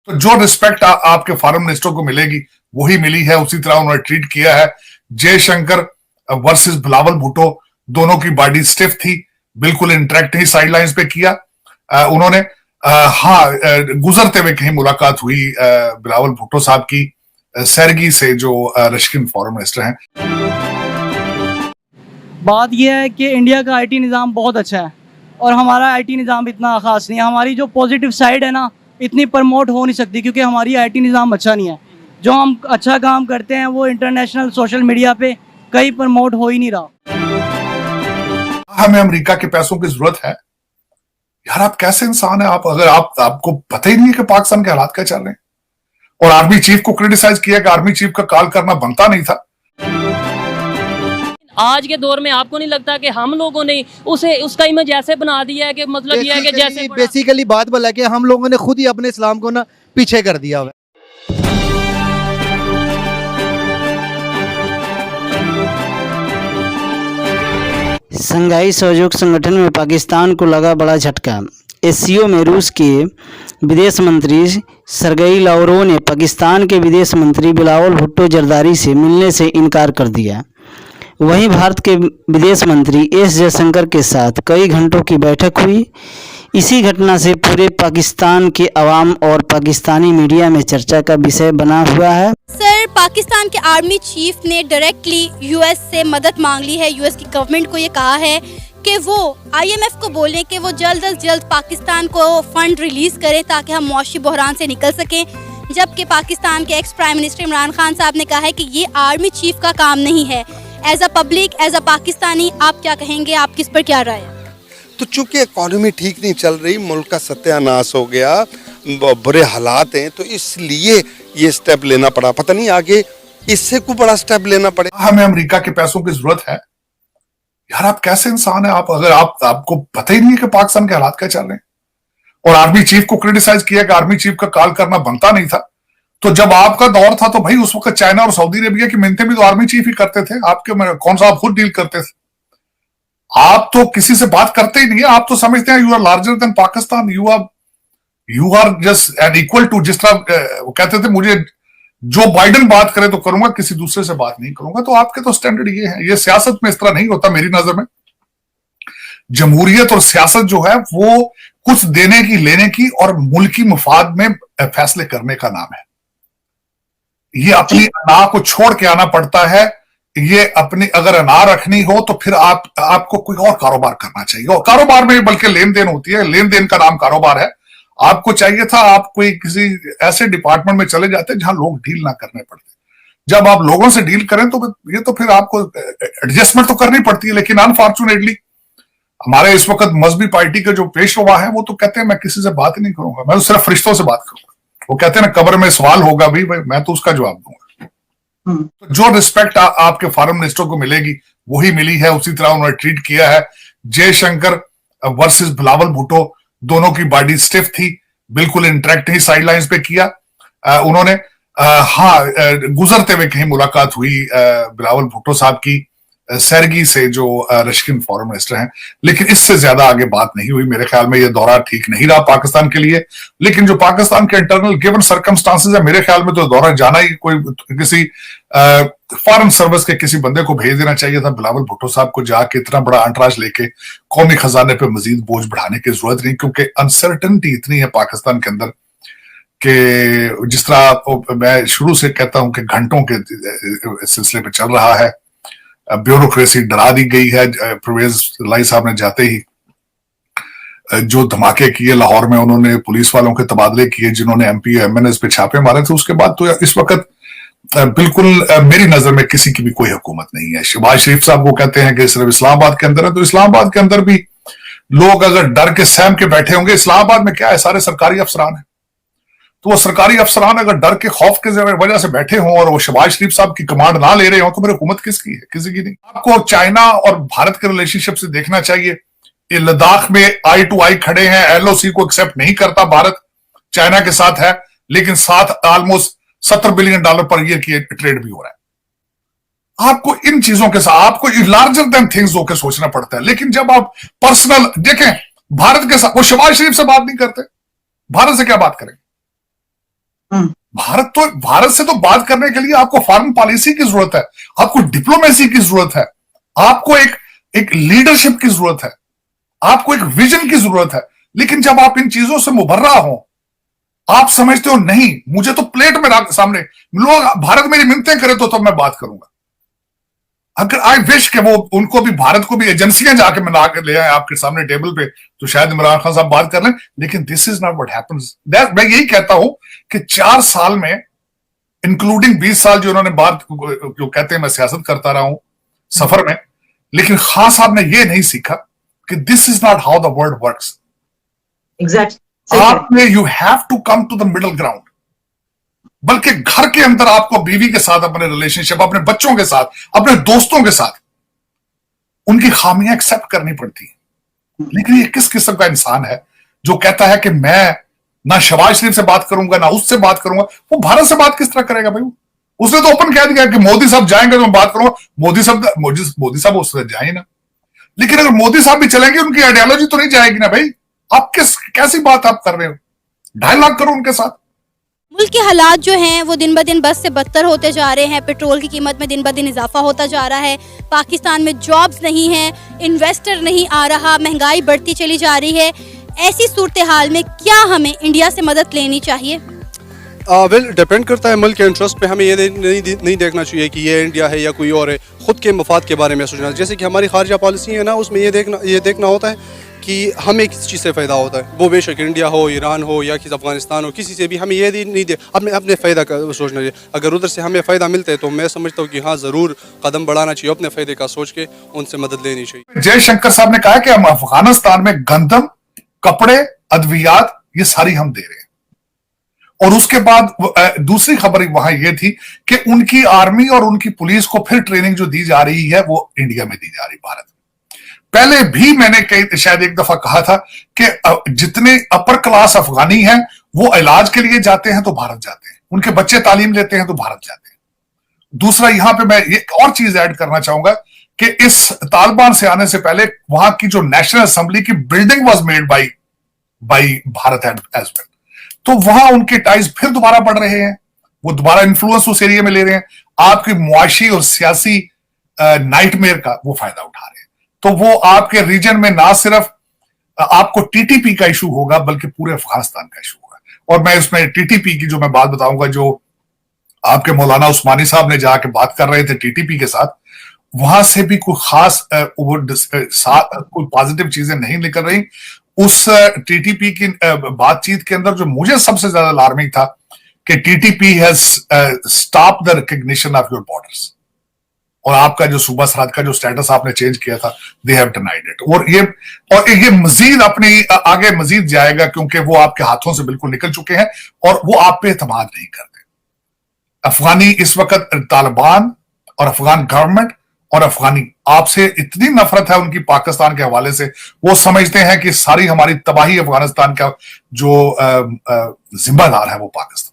तो जो रिस्पेक्ट आपके फॉरेन मिनिस्टर को मिलेगी वही मिली है, उसी तरह उन्होंने ट्रीट किया है। जयशंकर वर्सेस बिलावल भुट्टो, दोनों की बॉडी स्टिफ थी, बिल्कुल इंटरेक्ट नहीं साइड लाइंस पे किया उन्होंने। गुजरते हुए कहीं मुलाकात हुई बिलावल भुट्टो साहब की सेर्गी से, जो रशियन फॉरेन मिनिस्टर हैं। बात यह है कि इंडिया का आईटी निज़ाम बहुत अच्छा है और हमारा आईटी निज़ाम इतना ख़ास नहीं है। हमारी जो पॉजिटिव साइड है ना, इतनी प्रमोट हो नहीं सकती क्योंकि हमारी आईटी निज़ाम अच्छा नहीं है। जो हम अच्छा काम करते हैं वो इंटरनेशनल सोशल मीडिया पे कहीं प्रमोट हो ही नहीं रहा। हमें अमेरिका के पैसों की जरूरत है। यार आप कैसे इंसान है आप, अगर आपको पता ही नहीं है कि पाकिस्तान के हालात क्या चल रहे हैं। और आर्मी चीफ को क्रिटिसाइज किया कि आर्मी चीफ का कॉल करना बनता नहीं था। आज के दौर में आपको नहीं लगता कि हम लोगों ने उसका इमेज ऐसे बना दिया है कि मतलब ये है कि जैसे बेसिकली बात बोला कि हम लोगों ने खुद ही अपने इस्लाम को ना पीछे कर दिया हुआ। शंघाई सहयोग संगठन में पाकिस्तान को लगा बड़ा झटका। एससीओ में रूस के विदेश मंत्री सरगेई लावरोव ने पाकिस्तान के विदेश मंत्री बिलावल भुट्टो जरदारी से मिलने से इनकार कर दिया। वहीं भारत के विदेश मंत्री एस जयशंकर के साथ कई घंटों की बैठक हुई। इसी घटना से पूरे पाकिस्तान के अवाम और पाकिस्तानी मीडिया में चर्चा का विषय बना हुआ है। सर, पाकिस्तान के आर्मी चीफ ने डायरेक्टली यूएस से मदद मांग ली है। यूएस की गवर्नमेंट को ये कहा है कि वो आईएमएफ को बोलें कि वो जल्द अज जल्द पाकिस्तान को फंड रिलीज करे ताकि हम मुआशी बहरान से निकल सकें। जबकि पाकिस्तान के ex prime minister Imran Khan साहब ने कहा है कि ये आर्मी चीफ का काम नहीं है। As a public, as a Pakistani, आप क्या कहेंगे, आप किस पर क्या राय है? तो चूंकि इकॉनमी ठीक नहीं चल रही, मुल्क का सत्यानाश हो गया, बुरे हालात हैं, तो इसलिए ये स्टेप लेना पड़ा। पता नहीं आगे इससे कोई बड़ा स्टेप लेना पड़े। हमें अमेरिका के पैसों की जरूरत है। यार आप कैसे इंसान है आप, अगर आपको पता ही नहीं है कि पाकिस्तान के हालात क्या चल रहे हैं। और आर्मी चीफ को क्रिटिसाइज किया कि आर्मी चीफ का कॉल करना बनता नहीं था। तो जब आपका दौर था तो भाई उस वक्त चाइना और सऊदी अरेबिया की मिन्नतें भी तो आर्मी चीफ ही करते थे। आपके कौन सा आप खुद डील करते थे? आप तो किसी से बात करते ही नहीं है। आप तो समझते हैं you are larger than Pakistan, you are just an equal to. जिस तरह वो कहते थे मुझे जो बाइडेन बात करे तो करूंगा, किसी दूसरे से बात नहीं करूंगा। तो आपके तो स्टैंडर्ड ये है। ये सियासत में इस तरह नहीं होता मेरी नजर में। जमहूरियत और सियासत जो है वो कुछ देने की, लेने की और मुल्की मुफाद में फैसले करने का नाम है। ये अपनी अना को छोड़ के आना पड़ता है। ये अपनी अगर अना रखनी हो तो फिर आपको कोई और कारोबार करना चाहिए। और कारोबार में बल्कि लेन देन होती है, लेन देन का नाम कारोबार है। आपको चाहिए था आप कोई किसी ऐसे डिपार्टमेंट में चले जाते जहां लोग डील ना करने पड़ते। जब आप लोगों से डील करें तो ये तो फिर आपको एडजस्टमेंट तो करनी पड़ती है। लेकिन अनफॉर्चुनेटली हमारे इस वक्त मजहबी पार्टी के जो पेशवा है वो तो कहते हैं मैं किसी से बात ही नहीं करूंगा, मैं तो सिर्फ फरिश्तों से बात करूंगा। वो कहते हैं ना कब्र में सवाल होगा भी, मैं तो उसका जवाब दूंगा। तो जो रिस्पेक्ट आपके फॉरेन मिनिस्टर को मिलेगी वही मिली है, उसी तरह उन्होंने ट्रीट किया है। जयशंकर वर्सेस बिलावल भुट्टो, दोनों की बॉडी स्टिफ थी, बिल्कुल इंटरेक्ट नहीं साइड लाइंस पे किया उन्होंने। गुजरते हुए कहीं मुलाकात हुई बिलावल भुट्टो साहब की सेर्गी से, जो रशियन फॉरेन मिनिस्टर हैं। लेकिन इससे ज्यादा आगे बात नहीं हुई। मेरे ख्याल में यह दौरा ठीक नहीं रहा पाकिस्तान के लिए। लेकिन जो पाकिस्तान के इंटरनल गिवन सर्कमस्टांसेस है, मेरे ख्याल में तो दौरा जाना ही कोई किसी फॉरेन सर्विस के किसी बंदे को भेज देना चाहिए था। बिलावल भुट्टो साहब को जाके इतना बड़ा अंतराज लेके कौमी खजाने पे मजीद बोझ बढ़ाने की जरूरत नहीं, क्योंकि अनसर्टनिटी इतनी है पाकिस्तान के अंदर कि जिस तरह मैं शुरू से कहता हूं कि घंटों के सिलसिले पे चल रहा है। ब्यूरोक्रेसी डरा दी गई है। परवेज लाई साहब ने जाते ही जो धमाके किए लाहौर में, उन्होंने पुलिस वालों के तबादले किए जिन्होंने एमपी एमएनएस पे छापे मारे थे। उसके बाद तो इस वक्त बिल्कुल मेरी नजर में किसी की भी कोई हुकूमत नहीं है। शहबाज शरीफ साहब को कहते हैं कि सिर्फ इस्लामाबाद के अंदर है, तो इस्लामाबाद के अंदर भी लोग अगर डर के सहम के बैठे होंगे। इस्लामाबाद में क्या है, सारे सरकारी अफसरान है। तो वो सरकारी अफसरान अगर डर के खौफ के वजह से बैठे हों और वो शहबाज शरीफ साहब की कमांड ना ले रहे हो तो मेरी हुकूमत किसकी है? किसी की नहीं। आपको चाइना और भारत के रिलेशनशिप से देखना चाहिए। ये लद्दाख में आई टू आई खड़े हैं। एलओसी को एक्सेप्ट नहीं करता भारत, चाइना के साथ है, लेकिन साथ ऑलमोस्ट $70 बिलियन पर ईयर की ट्रेड भी हो रहा है। आपको इन चीजों के साथ आपको लार्जर देन थिंग्स होकर सोचना पड़ता है। लेकिन जब आप पर्सनल देखें भारत के साथ, वो शहबाज शरीफ से बात नहीं करते, भारत से क्या बात करेंगे? भारत से तो बात करने के लिए आपको फॉरेन पॉलिसी की जरूरत है, आपको डिप्लोमेसी की जरूरत है, आपको एक लीडरशिप की जरूरत है, आपको एक विजन की जरूरत है। लेकिन जब आप इन चीजों से मुबर्रा हो, आप समझते हो नहीं मुझे तो प्लेट में रख सामने लोग भारत मेरी मिन्नतें करे तो मैं बात करूंगा। अगर आई विश कि वो उनको भी भारत को भी एजेंसियां जाके मिला कर ले आए आपके सामने टेबल पे, तो शायद इमरान खान साहब बात कर लें। लेकिन this is not what happens. मैं यही कहता हूं कि 4 साल में, इंक्लूडिंग 20 साल जो उन्होंने बात जो कहते हैं मैं सियासत करता रहा हूं सफर में, लेकिन खान साहब ने यह नहीं सीखा कि this is not how the world works. आपने you have to come to the middle ground. बल्कि घर के अंदर आपको बीवी के साथ अपने रिलेशनशिप, अपने बच्चों के साथ, अपने दोस्तों के साथ उनकी खामियां एक्सेप्ट करनी पड़ती है। लेकिन ये किस किस्म का इंसान है जो कहता है कि मैं ना शहबाज शरीफ से बात करूंगा ना उससे बात करूंगा। वो भारत से बात किस तरह करेगा भाई? उसने तो ओपन कह दिया कि मोदी साहब जाएंगे तो मैं बात करूंगा। मोदी साहब उससे जाए ना, लेकिन अगर मोदी साहब भी चलेंगे उनकी आइडियोलॉजी तो नहीं जाएगी ना भाई। आप कैसी बात आप कर रहे हो? 2.5 लाख करो उनके साथ। मुल्क के हालात जो हैं वो दिन ब दिन बस से बदतर होते जा रहे हैं। पेट्रोल की कीमत में दिन ब दिन इजाफा होता जा रहा है। पाकिस्तान में जॉब्स नहीं हैं, इन्वेस्टर नहीं आ रहा, महंगाई बढ़ती चली जा रही है। ऐसी सूरत हाल में क्या हमें इंडिया से मदद लेनी चाहिए? वेल डिपेंड करता है मुल्क के इंटरेस्ट पे। हमें ये नहीं देखना चाहिए कि ये इंडिया है या कोई और है। खुद के मफाद के बारे में सोचना, जैसे कि हमारी खारजा पॉलिसी है ना, उसमें ये देखना होता है कि हमें किस चीज़ से फ़ायदा होता है। वो बेशक इंडिया हो, ईरान हो या किसी अफगानिस्तान हो, किसी से भी हमें ये नहीं अपने फ़ायदा का सोचना चाहिए। अगर उधर से हमें फ़ायदा मिलता है तो मैं समझता हूँ कि हाँ ज़रूर कदम बढ़ाना चाहिए, अपने फ़ायदे का सोच के उनसे मदद लेनी चाहिए। जयशंकर साहब ने कहा कि हम अफगानिस्तान में गंदम, कपड़े, अद्वियात ये सारी हम दे रहे हैं। और उसके बाद दूसरी खबर वहां यह थी कि उनकी आर्मी और उनकी पुलिस को फिर ट्रेनिंग जो दी जा रही है वो इंडिया में दी जा रही, भारत में। पहले भी मैंने शायद एक दफा कहा था कि जितने अपर क्लास अफगानी हैं वो इलाज के लिए जाते हैं तो भारत जाते हैं, उनके बच्चे तालीम लेते हैं तो भारत जाते हैं। दूसरा, यहां पे मैं एक और चीज ऐड करना चाहूंगा कि इस तालिबान से आने से पहले वहां की जो नेशनल असेंबली की building was made by Bharat as well. तो वहां उनके टाइज फिर दोबारा बढ़ रहे हैं, वो दोबारा इन्फ्लुएंस उस एरिया में ले रहे हैं। आपकी मुआशी और सियासी नाइटमेयर का वो फायदा उठा रहे हैं। तो वो आपके रीजन में ना सिर्फ आपको टीटीपी का इशू होगा बल्कि पूरे अफगानिस्तान का इशू होगा। और मैं उसमें टीटीपी की जो मैं बात बताऊंगा, जो आपके मौलाना उस्मानी साहब ने जाके बात कर रहे थे टीटीपी के साथ, वहां से भी कोई खास कोई पॉजिटिव चीजें नहीं निकल रही। उस टीटीपी की बातचीत के अंदर जो मुझे सबसे ज्यादा अलार्मिंग था कि TTP has stop the recognition of your borders. और आपका जो सूबा सरहद का जो स्टेटस आपने चेंज किया था, दे हैव डिनाइड इट। और ये मजीद अपनी आगे मजीद जाएगा क्योंकि वो आपके हाथों से बिल्कुल निकल चुके हैं और वो आप पे एतमाद नहीं करते। अफगानी इस वक्त तालिबान और अफगान गवर्नमेंट और अफगानी आपसे इतनी नफरत है उनकी पाकिस्तान के हवाले से, वो समझते हैं कि सारी हमारी तबाही अफगानिस्तान का जो जिम्मेदार है वो पाकिस्तान।